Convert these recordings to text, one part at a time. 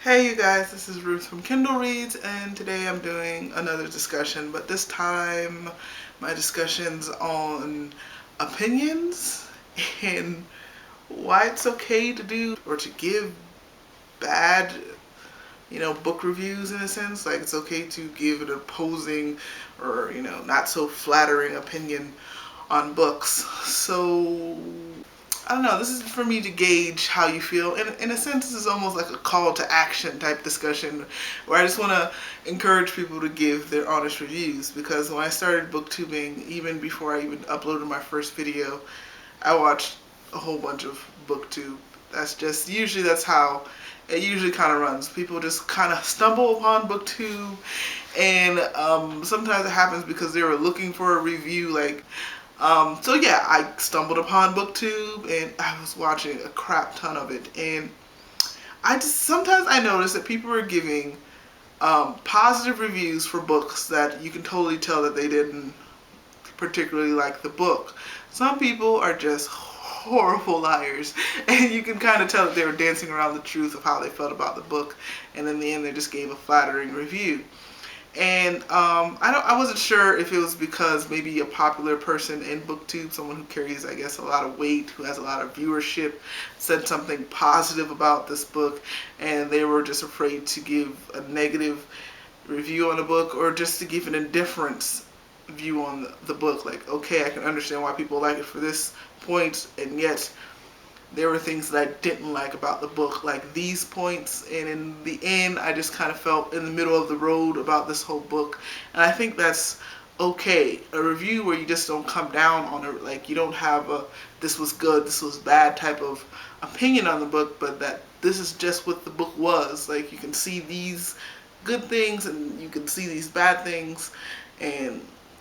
Hey you guys, this is Ruth from Kindle Reads, and today I'm doing another discussion, but this time my discussion's on opinions and why it's okay to do or to give bad, book reviews in a sense. Like it's okay to give an opposing or, not so flattering opinion on books. So I don't know, this is for me to gauge how you feel. In a sense, this is almost like a call to action type discussion where I just want to encourage people to give their honest reviews, because when I started booktubing, even before I even uploaded my first video, I watched a whole bunch of booktube. That's how it usually kind of runs. People just kind of stumble upon booktube, and sometimes it happens because they were looking for a review, so yeah, I stumbled upon booktube and I was watching a crap ton of it, and sometimes I notice that people are giving positive reviews for books that you can totally tell that they didn't particularly like the book. Some people are just horrible liars, and you can kind of tell that they were dancing around the truth of how they felt about the book, and in the end they just gave a flattering review. And I wasn't sure if it was because maybe a popular person in booktube, someone who carries, I guess, a lot of weight, who has a lot of viewership, said something positive about this book and they were just afraid to give a negative review on the book, or just to give an indifference view on the book. Like, okay, I can understand why people like it for this point, and yet there were things that I didn't like about the book, like these points, and in the end I just kind of felt in the middle of the road about this whole book. And I think that's okay. A review where you just don't come down on it, like you don't have a this was good, this was bad type of opinion on the book, but that this is just what the book was. Like, you can see these good things and you can see these bad things, and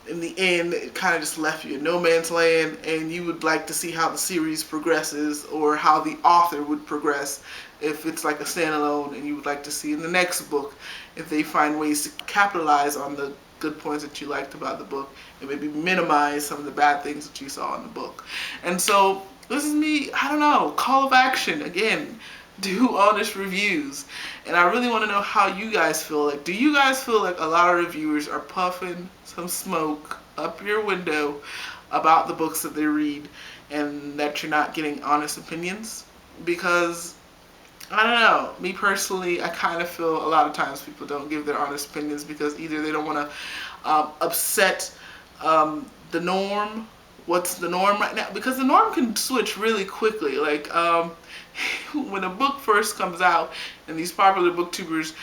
in the end it kind of just left you in no man's land, and you would like to see how the series progresses or how the author would progress if it's like a standalone, and you would like to see in the next book if they find ways to capitalize on the good points that you liked about the book and maybe minimize some of the bad things that you saw in the book. And so this is me, I don't know, call of action again. Do honest reviews. And I really want to know how you guys feel. Like, do you guys feel like a lot of reviewers are puffing some smoke up your window about the books that they read, and that you're not getting honest opinions? Because I don't know, me personally, I kind of feel a lot of times people don't give their honest opinions because either they don't want to upset the norm. What's the norm right now? Because the norm can switch really quickly. Like, when a book first comes out and these popular booktubers,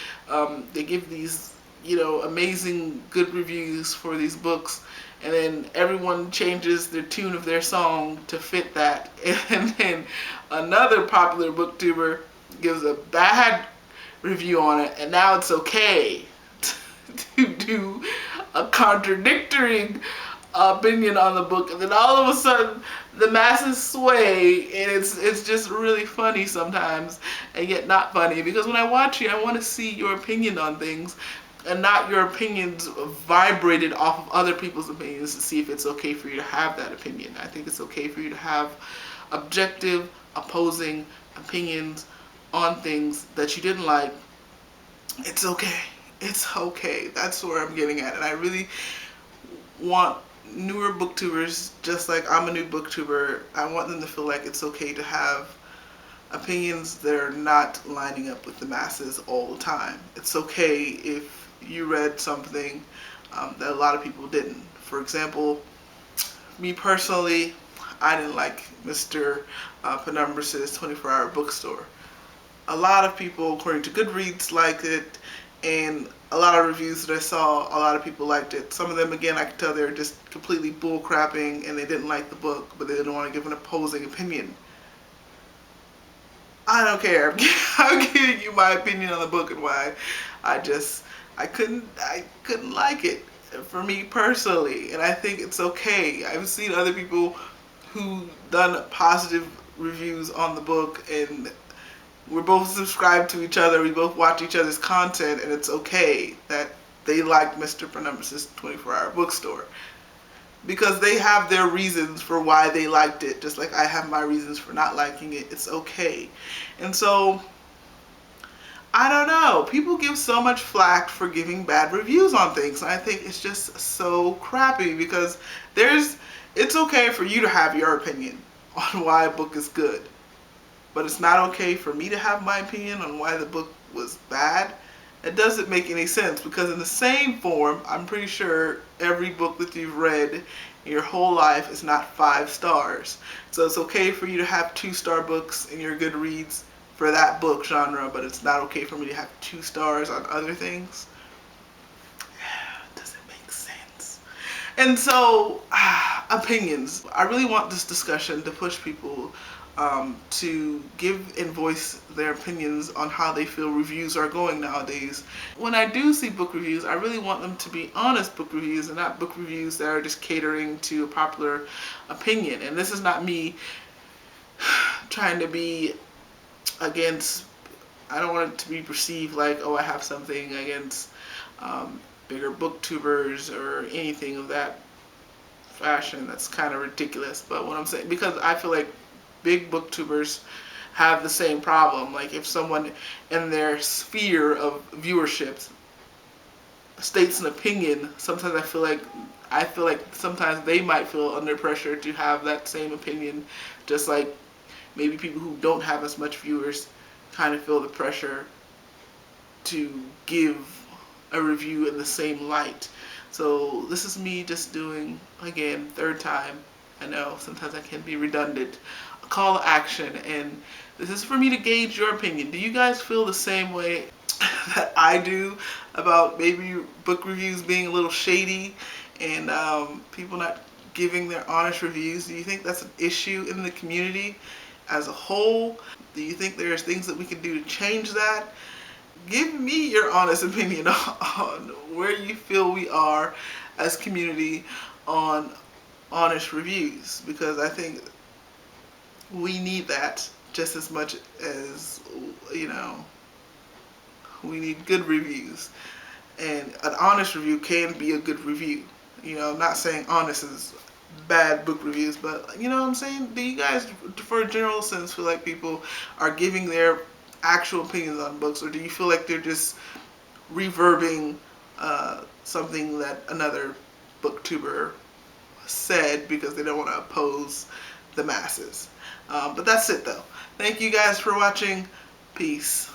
they give these, amazing good reviews for these books, and then everyone changes their tune of their song to fit that, and then another popular booktuber gives a bad review on it, and now it's okay to do a contradictory opinion on the book, and then all of a sudden the masses sway, and it's just really funny sometimes, and yet not funny, because when I watch you, I want to see your opinion on things and not your opinions vibrated off of other people's opinions, to see if it's okay for you to have that opinion. I think it's okay for you to have objective, opposing opinions on things that you didn't like. It's okay. It's okay. That's where I'm getting at. And I really want newer booktubers, just like I'm a new booktuber, I want them to feel like it's okay to have opinions that are not lining up with the masses all the time. It's okay if you read something that a lot of people didn't. For example, me personally, I didn't like Mr. Penumbra's 24-hour bookstore. A lot of people, according to Goodreads, liked it, and a lot of reviews that I saw, a lot of people liked it. Some of them, again, I could tell they were just completely bull-crapping and they didn't like the book, but they didn't want to give an opposing opinion. I don't care. I'm giving you my opinion on the book and why I couldn't like it, for me personally, and I think it's okay. I've seen other people who done positive reviews on the book, and we're both subscribed to each other, we both watch each other's content, and it's okay that they like Mr. Penumbra's 24-hour bookstore, because they have their reasons for why they liked it, just like I have my reasons for not liking it. It's okay. And so I don't know. People give so much flack for giving bad reviews on things. And I think it's just so crappy because it's okay for you to have your opinion on why a book is good. But it's not okay for me to have my opinion on why the book was bad. It doesn't make any sense because in the same form, I'm pretty sure every book that you've read in your whole life is not 5 stars. So it's okay for you to have 2-star books in your Goodreads for that book genre, but it's not okay for me to have 2 stars on other things. Doesn't make sense. And so, opinions. I really want this discussion to push people to give and voice their opinions on how they feel reviews are going nowadays. When I do see book reviews, I really want them to be honest book reviews and not book reviews that are just catering to a popular opinion. And this is not me trying to be against, I don't want it to be perceived like, oh, I have something against bigger booktubers or anything of that fashion. That's kind of ridiculous. But what I'm saying, because I feel like big booktubers have the same problem. Like if someone in their sphere of viewership states an opinion, sometimes I feel like sometimes they might feel under pressure to have that same opinion, just like maybe people who don't have as much viewers kind of feel the pressure to give a review in the same light. So this is me just doing, again, third time. I know sometimes I can be redundant. A call to action, and this is for me to gauge your opinion. Do you guys feel the same way that I do about maybe book reviews being a little shady and people not giving their honest reviews? Do you think that's an issue in the community as a whole? Do you think there's things that we can do to change that? Give me your honest opinion on where you feel we are as community on honest reviews, because I think we need that just as much as, we need good reviews. And an honest review can be a good review. I'm not saying honest is bad book reviews, but you know what I'm saying? Do you guys, for a general sense, feel like people are giving their actual opinions on books, or do you feel like they're just reverbing something that another booktuber said because they don't want to oppose the masses? But that's it though. Thank you guys for watching. Peace.